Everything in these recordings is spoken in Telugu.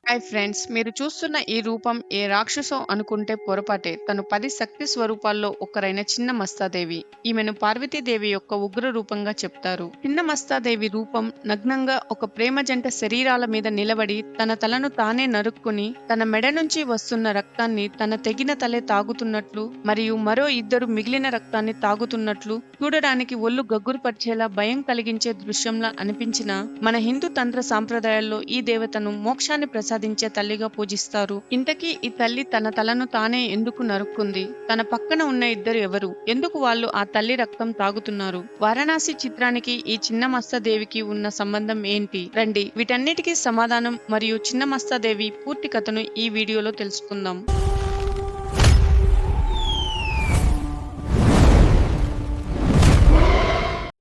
హాయ్ ఫ్రెండ్స్, మీరు చూస్తున్న ఈ రూపం ఏ రాక్షసో అనుకుంటే పొరపాటే. తను 10 శక్తి స్వరూపాల్లో ఒకరైన చిన్న మస్తాదేవి. ఈమెను పార్వతీదేవి యొక్క ఉగ్ర రూపంగా చెప్తారు. చిన్న మస్తాదేవి రూపం నగ్నంగా ఒక ప్రేమ జంట శరీరాల మీద నిలబడి తన తలను తానే నరుక్కుని తన మెడ నుంచి వస్తున్న రక్తాన్ని తన తెగిన తలే తాగుతున్నట్లు మరియు మరో ఇద్దరు మిగిలిన రక్తాన్ని తాగుతున్నట్లు చూడడానికి ఒళ్ళు గగ్గురుపరిచేలా భయం కలిగించే దృశ్యంలా అనిపించిన మన హిందూ తంత్ర సాంప్రదాయాల్లో ఈ దేవతను మోక్షాన్ని ప్రసాదించే తల్లిగా పూజిస్తారు. ఇంతకీ ఈ తల్లి తన తలను తానే ఎందుకు నరుక్కుంది? తన పక్కన ఉన్న ఇద్దరు ఎవరు? ఎందుకు వాళ్ళు ఆ తల్లి రక్తం తాగుతున్నారు? వారణాసి చిత్రానికి ఈ చిన్న మస్తాదేవికి ఉన్న సంబంధం ఏంటి? రండి వీటన్నిటికీ సమాధానం మరియు చిన్న మస్తాదేవి పూర్తి కథను ఈ వీడియోలో తెలుసుకుందాం.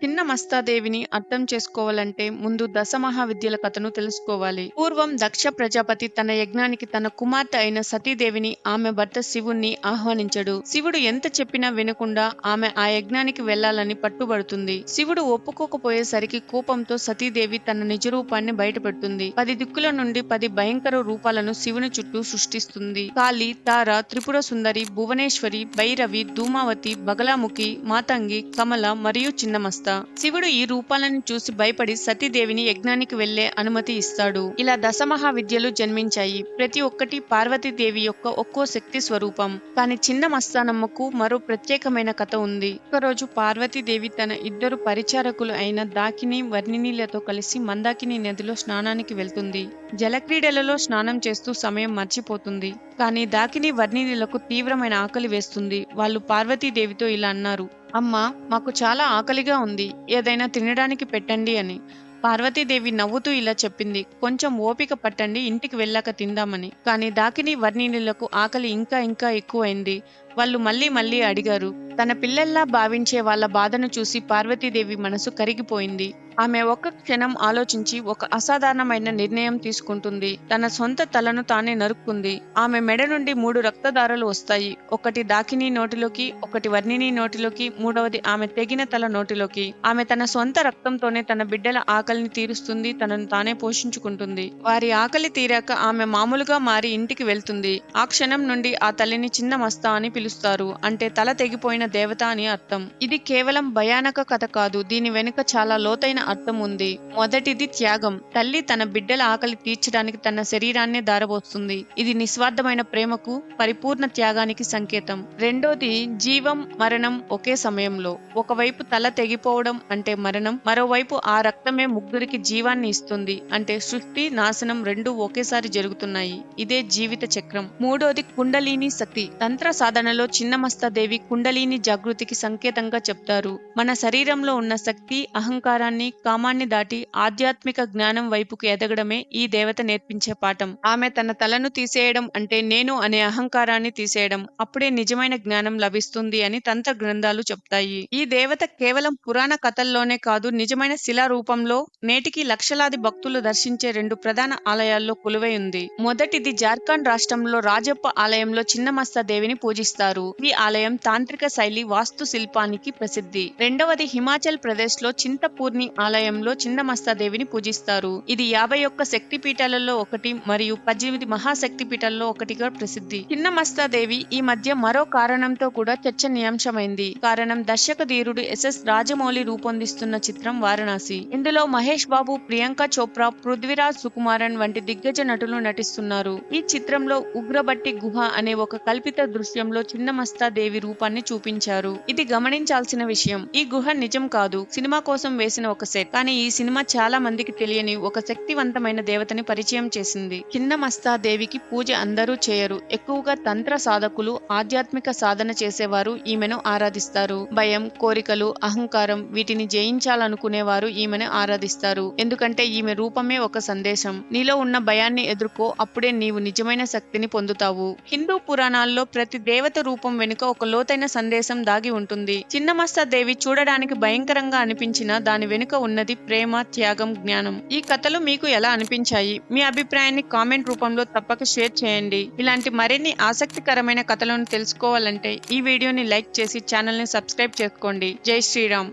చిన్న మస్తాదేవిని అర్థం చేసుకోవాలంటే ముందు దశమహావిద్యల కథను తెలుసుకోవాలి. పూర్వం దక్ష ప్రజాపతి తన యజ్ఞానికి తన కుమార్తె అయిన సతీదేవిని ఆమె భర్త శివుణ్ణి ఆహ్వానించడు. శివుడు ఎంత చెప్పినా వినకుండా ఆమె ఆ యజ్ఞానికి వెళ్లాలని పట్టుబడుతుంది. శివుడు ఒప్పుకోకపోయేసరికి కోపంతో సతీదేవి తన నిజ రూపాన్ని బయటపెడుతుంది. 10 దిక్కుల నుండి 10 భయంకర రూపాలను శివుని చుట్టూ సృష్టిస్తుంది. కాళి, తార, త్రిపుర సుందరి, భువనేశ్వరి, భైరవి, ధూమావతి, బగలాముఖి, మాతంగి, కమల మరియు చిన్నమస్త. శివుడు ఈ రూపాలను చూసి భయపడి సతీదేవిని యజ్ఞానికి వెళ్లే అనుమతి ఇస్తాడు. ఇలా దశమహావిద్యలు జన్మించాయి. ప్రతి ఒక్కటి పార్వతీదేవి యొక్క ఒక్కో శక్తి స్వరూపం. కానీ చిన్న మస్తానమ్మకు మరో ప్రత్యేకమైన కథ ఉంది. ఒకరోజు పార్వతీదేవి తన ఇద్దరు పరిచారకులు అయిన దాకిని, వర్ణినిలతో కలిసి మందాకిని నదిలో స్నానానికి వెళ్తుంది. జలక్రీడలలో స్నానం చేస్తూ సమయం మర్చిపోతుంది. కానీ దాకిని, వర్ణినిలకు తీవ్రమైన ఆకలి వేస్తుంది. వాళ్ళు పార్వతీదేవితో ఇలా అన్నారు: అమ్మా, మాకు చాలా ఆకలిగా ఉంది, ఏదైనా తినడానికి పెట్టండి అని. పార్వతీదేవి నవ్వుతూ ఇలా చెప్పింది: కొంచెం ఓపిక పట్టండి, ఇంటికి వెళ్ళాక తిందామని. కానీ దాకిని, వర్ణినిలకు ఆకలి ఇంకా ఇంకా ఎక్కువైంది. వాళ్ళు మళ్ళీ మళ్ళీ అడిగారు. తన పిల్లల్లా భావించే వాళ్ళ బాధను చూసి పార్వతీదేవి మనసు కరిగిపోయింది. ఆమె ఒక్క క్షణం ఆలోచించి ఒక అసాధారణమైన నిర్ణయం తీసుకుంటుంది. తన సొంత తలను తానే నరుక్కుంది. ఆమె మెడ నుండి 3 రక్తధారలు వస్తాయి. ఒకటి దాకిని నోటిలోకి, ఒకటి వర్ణిని నోటిలోకి, మూడవది ఆమె తెగిన తల నోటిలోకి. ఆమె తన సొంత రక్తంతోనే తన బిడ్డల ఆకలిని తీరుస్తుంది, తనను తానే పోషించుకుంటుంది. వారి ఆకలి తీరాక ఆమె మామూలుగా మారి ఇంటికి వెళ్తుంది. ఆ క్షణం నుండి ఆ తల్లిని చిన్న మస్తా అని పిలుస్తారు. అంటే తల తెగిపోయిన దేవత అని అర్థం. ఇది కేవలం భయానక కథ కాదు, దీని వెనుక చాలా లోతైన అర్థం ఉంది. మొదటిది త్యాగం. తల్లి తన బిడ్డల ఆకలి తీర్చడానికి తన శరీరాన్నే దారబోస్తుంది. ఇది నిస్వార్థమైన ప్రేమకు, పరిపూర్ణ త్యాగానికి సంకేతం. రెండోది జీవం, మరణం ఒకే సమయంలో. ఒకవైపు తల తెగిపోవడం అంటే మరణం, మరోవైపు ఆ రక్తమే ముగ్గురికి జీవాన్ని ఇస్తుంది. అంటే సృష్టి, నాశనం రెండూ ఒకేసారి జరుగుతున్నాయి. ఇదే జీవిత చక్రం. మూడోది కుండలిని శక్తి. తంత్ర సాధనలో చిన్నమస్తాదేవి కుండలిని జాగృతికి సంకేతంగా చెప్తారు. మన శరీరంలో ఉన్న శక్తి, అహంకారాన్ని, కామాన్ని దాటి ఆధ్యాత్మిక జ్ఞానం వైపుకు ఎదగడమే ఈ దేవత నేర్పించే పాఠం. ఆమె తన తలను తీసేయడం అంటే నేను అనే అహంకారాన్ని తీసేయడం. అప్పుడే నిజమైన జ్ఞానం లభిస్తుంది అని తంత్ర గ్రంథాలు చెప్తాయి. ఈ దేవత కేవలం పురాణ కథల్లోనే కాదు, నిజమైన శిలా రూపంలో నేటికి లక్షలాది భక్తులు దర్శించే 2 ప్రధాన ఆలయాల్లో కొలువై ఉంది. మొదటిది జార్ఖండ్ రాష్ట్రంలో రాజప్ప ఆలయంలో చిన్నమస్తాదేవిని పూజిస్తారు. ఈ ఆలయం తాంత్రిక శైలి వాస్తు శిల్పానికి ప్రసిద్ధి. రెండవది హిమాచల్ ప్రదేశ్ లో చింతపూర్ణి ఆలయంలో చిన్నమస్తాదేవిని పూజిస్తారు. ఇది 51 శక్తి పీఠాలలో ఒకటి మరియు 18 మహాశక్తి పీఠాల్లో ఒకటిగా ప్రసిద్ధి. చిన్నమస్తాదేవి ఈ మధ్య మరో కారణంతో కూడా చర్చనీయాంశమైంది. కారణం దర్శక ధీరుడు ఎస్ఎస్ రాజమౌళి రూపొందిస్తున్న చిత్రం వారణాసి. ఇందులో మహేష్ బాబు, ప్రియాంక చోప్రా, పృథ్వీరాజ్ సుకుమారన్ వంటి దిగ్గజ నటులు నటిస్తున్నారు. ఈ చిత్రంలో ఉగ్రబట్టి గుహ అనే ఒక కల్పిత దృశ్యంలో చిన్నమస్తాదేవి రూపాన్ని చూపించారు. ఇది గమనించాల్సిన విషయం. ఈ గుహ నిజం కాదు, సినిమా కోసం వేసిన ఒక సెట్. కానీ ఈ సినిమా చాలా మందికి తెలియని ఒక శక్తివంతమైన దేవతని పరిచయం చేసింది. చిన్నమస్తాదేవికి పూజ అందరూ చేయరు. ఎక్కువగా తంత్ర సాధకులు, ఆధ్యాత్మిక సాధన చేసేవారు ఈమెను ఆరాధిస్తారు. భయం, కోరికలు, అహంకారం వీటిని జయించాలనుకునేవారు ఈమెను ఆరాధిస్తారు. ఎందుకంటే ఈమె రూపమే ఒక సందేశం. నీలో ఉన్న భయాన్ని ఎదుర్కో, అప్పుడే నీవు నిజమైన శక్తిని పొందుతావు. హిందూ పురాణాల్లో ప్రతి దేవత రూపం వెనుక ఒక లోతైన సందేశం దాగి ఉంటుంది. చిన్నమస్తాదేవి చూడడానికి భయంకరంగా అనిపించినా దాని వెనుక ఉన్నది ప్రేమ, త్యాగం, జ్ఞానం. ఈ కథలు మీకు ఎలా అనిపించాయి? మీ అభిప్రాయాన్ని కామెంట్ రూపంలో తప్పక షేర్ చేయండి. ఇలాంటి మరిన్ని ఆసక్తికరమైన కథలను తెలుసుకోవాలంటే ఈ వీడియోని లైక్ చేసి ఛానల్ ని సబ్స్క్రైబ్ చేసుకోండి. జై శ్రీరామ్.